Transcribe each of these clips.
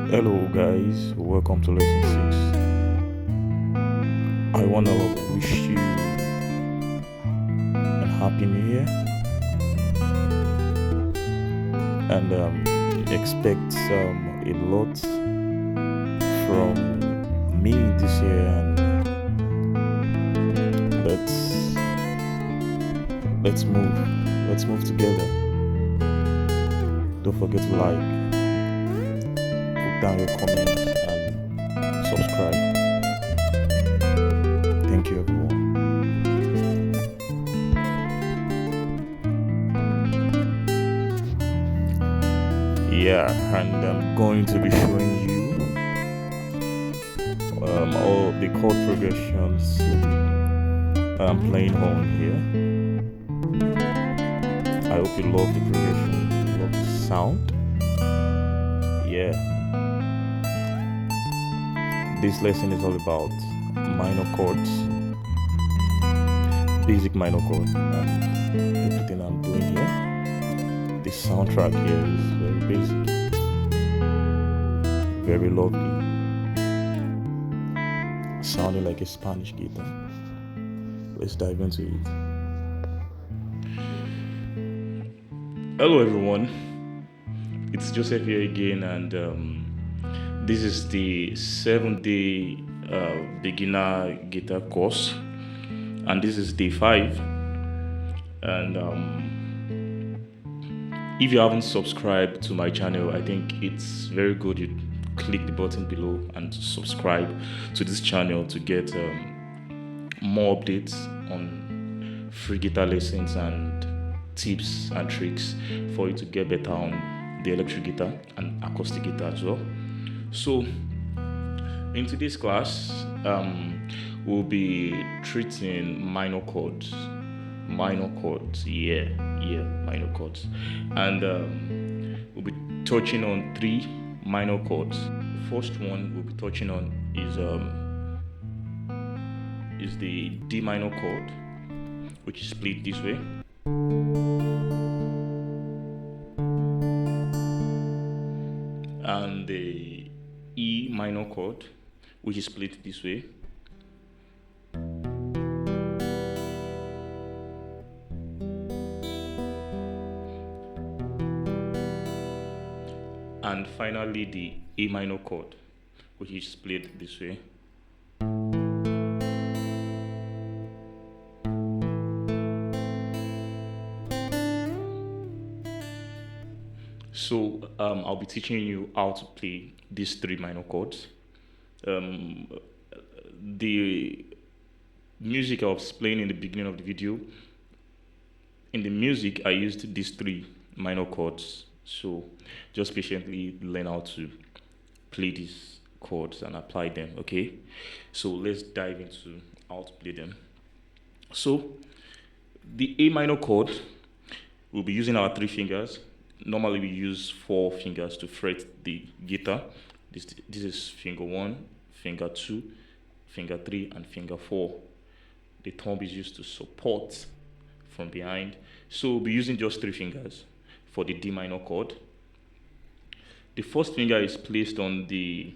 Hello, guys, welcome to lesson 6. I want to wish you a happy new year and expect a lot from me this year. And let's move together. Don't forget to put down your comments and subscribe. Thank you, everyone. Yeah, and I'm going to be showing you all the chord progressions I'm playing on here. I hope you love the progression, you love the sound. Yeah, this lesson is all about minor chords, basic minor chord, and everything I'm doing here. The soundtrack here is very basic, very lovely, sounding like a Spanish guitar. Let's dive into it. Hello, everyone. It's Joseph here again, and this is the 7-day beginner guitar course, and this is day 5. And if you haven't subscribed to my channel, I think it's very good you click the button below and subscribe to this channel to get more updates on free guitar lessons and tips and tricks for you to get better on the electric guitar and acoustic guitar as well. So in today's class, we'll be treating minor chords, minor chords, and we'll be touching on 3 minor chords. The first one we'll be touching on is the D minor chord, which is played this way. And the E minor chord, which is played this way. And finally the A minor chord, which is played this way. So I'll be teaching you how to play these 3 minor chords. The music I was playing in the beginning of the video, in the music I used these 3 minor chords. So just patiently learn how to play these chords and apply them, okay? So let's dive into how to play them. So the A minor chord, we'll be using our 3 fingers. Normally we use 4 fingers to fret the guitar. This is finger 1, finger 2, finger 3, and finger 4. The thumb is used to support from behind. So we'll be using just 3 fingers for the D minor chord. The first finger is placed on the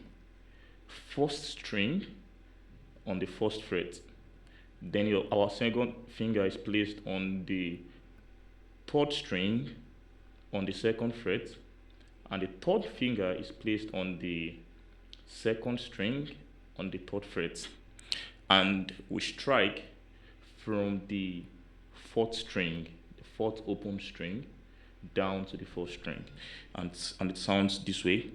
1st string on the 1st fret. Then our second finger is placed on the 3rd string on the 2nd fret, and the 3rd finger is placed on the 2nd string on the 3rd fret. And we strike from the 4th string, the 4th open string, down to the 4th string, and it sounds this way.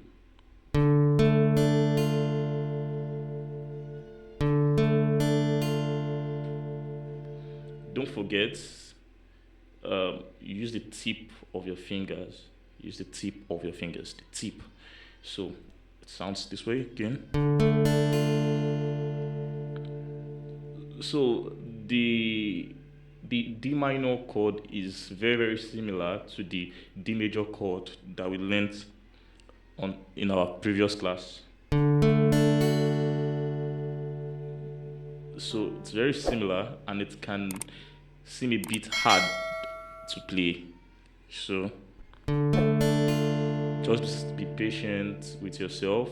Don't forget, use the tip of your fingers. Use the tip of your fingers, the tip. So it sounds this way again. So the D minor chord is very, very similar to the D major chord that we learned in our previous class. So it's very similar, and it can seem a bit hard to play. So just be patient with yourself,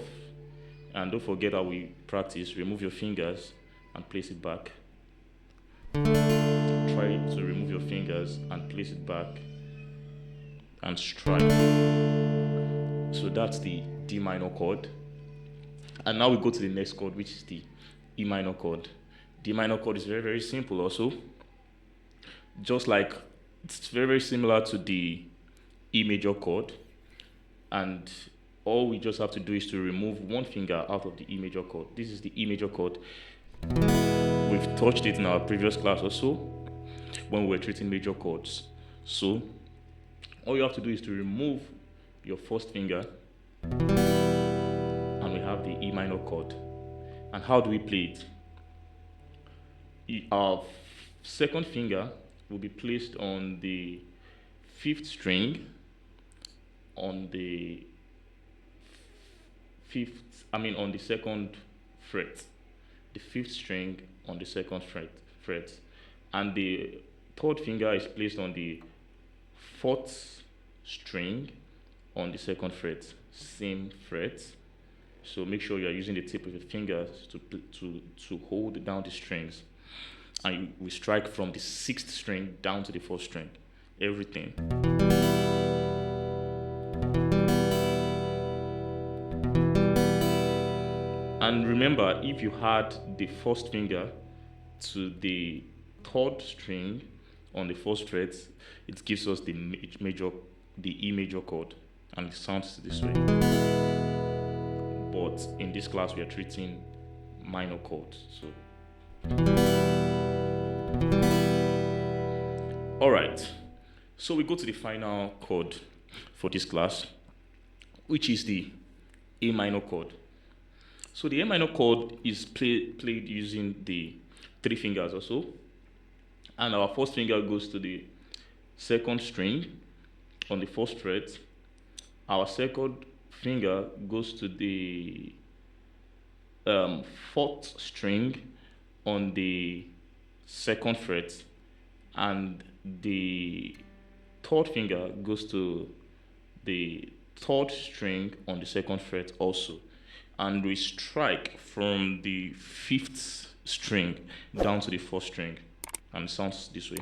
and don't forget how we practice. Remove your fingers and place it back. Try to remove your fingers and place it back and strike. So that's the D minor chord. And now we go to the next chord, which is the E minor chord. D minor chord is very, very simple also. Just like it's very, very similar to the E major chord. And all we just have to do is to remove one finger out of the E major chord. This is the E major chord. We've touched it in our previous class also when we were treating major chords. So all you have to do is to remove your first finger, and we have the E minor chord. And how do we play it? Our second finger will be placed on the fifth string on the on the second fret. The fifth string on the second fret. And the third finger is placed on the fourth string on the second fret, same fret. So make sure you are using the tip of your fingers to hold down the strings, and we strike from the sixth string down to the fourth string, everything. And remember, if you add the first finger to the third string on the fourth fret, it gives us the E major chord, and it sounds this way. But in this class, we are treating minor chords. So, all right. So we go to the final chord for this class, which is the A minor chord. So the A minor chord is played using the three fingers or so. And our first finger goes to the second string on the first fret. Our second finger goes to the fourth string on the second fret. And the third finger goes to the third string on the second fret also. And we strike from the fifth string down to the fourth string, and it sounds this way.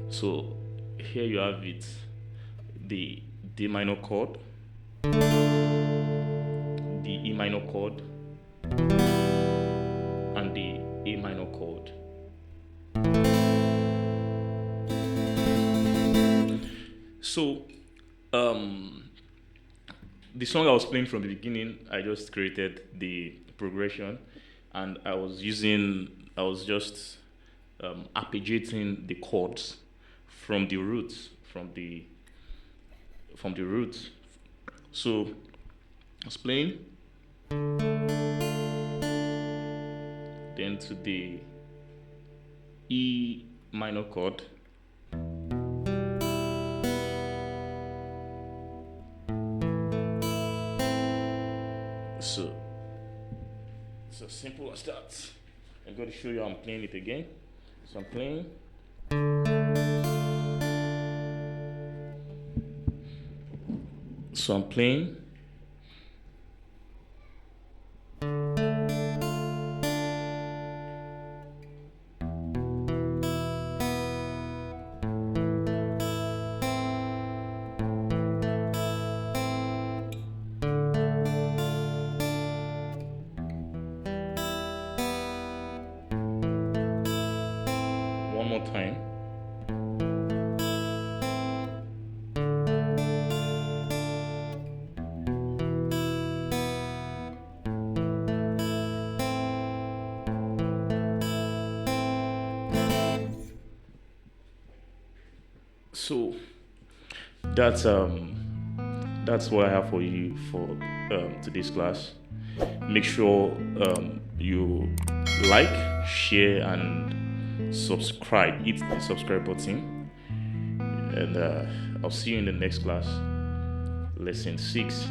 So here you have it, the D minor chord, the E minor chord, and the A minor chord. So, the song I was playing from the beginning, I just created the progression, and I was just arpeggiating the chords from the roots, from the roots. So, I was playing, then to the E minor chord. So it's as simple as that. I'm going to show you how I'm playing it again. So I'm playing. So I'm playing. One more time. So that's what I have for you for today's class. Make sure you like, share, and subscribe. Hit the subscribe button, and I'll see you in the next class, lesson 6.